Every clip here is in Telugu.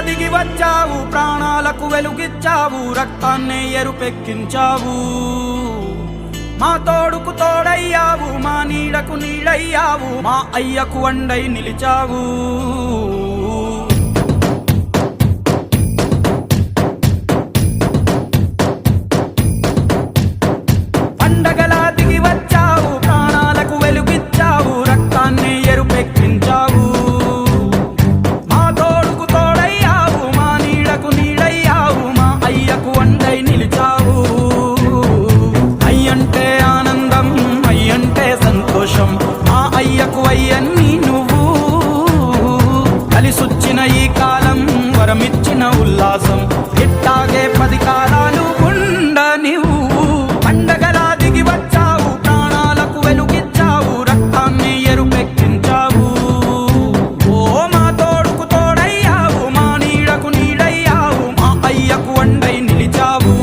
దిగి వచ్చావు, ప్రాణాలకు వెలుగిచ్చావు, రక్తాన్నే ఎరుపెక్కించావు. మా తోడుకు తోడయ్యావు, మా నీడకు నీడయ్యావు, మా అయ్యకు వండై నిలిచావు. పండగలా దిగి వచ్చావు, ప్రాణాలకు వెలుగిచ్చావు, రక్తాన్నే ఎరుపెక్కించావు. మా తోడుకు తోడయ్యావు, మా నీడకు నీడయ్యావు, మా అయ్యకు వండై నిలిచావు. అయ్యంటే ఆనందం, అయ్యంటే సంతోషం, మా అయ్యకు అయ్యన్ని నువ్వు. కలిసొచ్చిన ఈ కాలం వరమిచ్చిన ఉల్లాసం, ఇట్టాగే 10 కాలాలు ఉండ నువ్వు. పండగలా దిగి వచ్చావు, ప్రాణాలకు వెలుగిచ్చావు, రక్తాన్ని ఎరుపెక్కించావు. ఓ మా తోడుకు తోడయ్యావు, మా నీడకు నీడయ్యావు, మా అయ్యకు వండై నిలిచావు.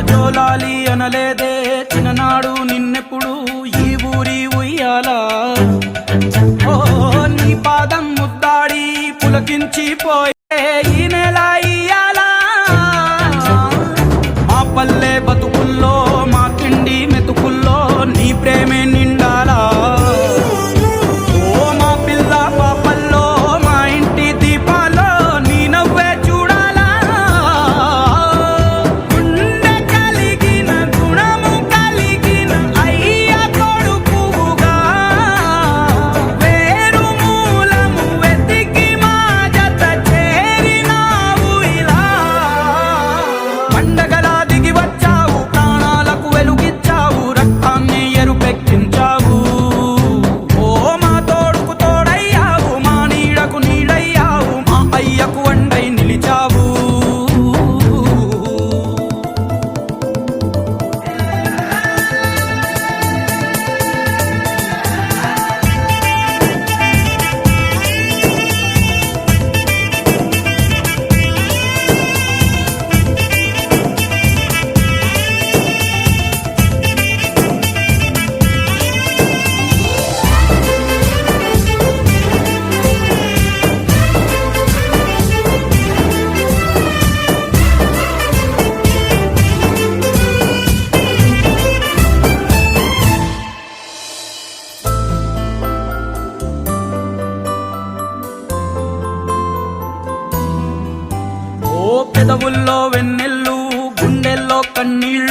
జోలాలి అనలేదే చిన్ననాడు నిన్నెప్పుడు ఈ ఊరి ఉయ్యాలా. ఓ నీ పాదం ముద్దాడి పులకించిపోయే ఈ నెల ఇయ్యాలా. మా పల్లె బతుకుల్లో, మా తిండి మెతుకుల్లో నీ ప్రేమే నిండాలా. ఓ మా పిల్ల పాపల్లో, మా ఇంటి దీపాల్లో నీ నవ్వే చూడాలా. గుండె కలిగిన గుణము కలిగిన అయ్య కొడుకుగా, వేరు మూలము వెతికి మా జత చేరినావు ఇలా. పండగలా దిగి వచ్చావు, ప్రాణాలకు వెలుగిచ్చావు, రక్తాన్ని ఎరుపెక్కించావు. ఓ మా తోడుకు తోడయ్యావు, మా నీడకు నీడయ్యావు, మా అయ్యకు వండై నిలిచావు. ఓ పెదవుల్లో వెన్నెల్లు, గుండెల్లో కన్నీళ్ళు,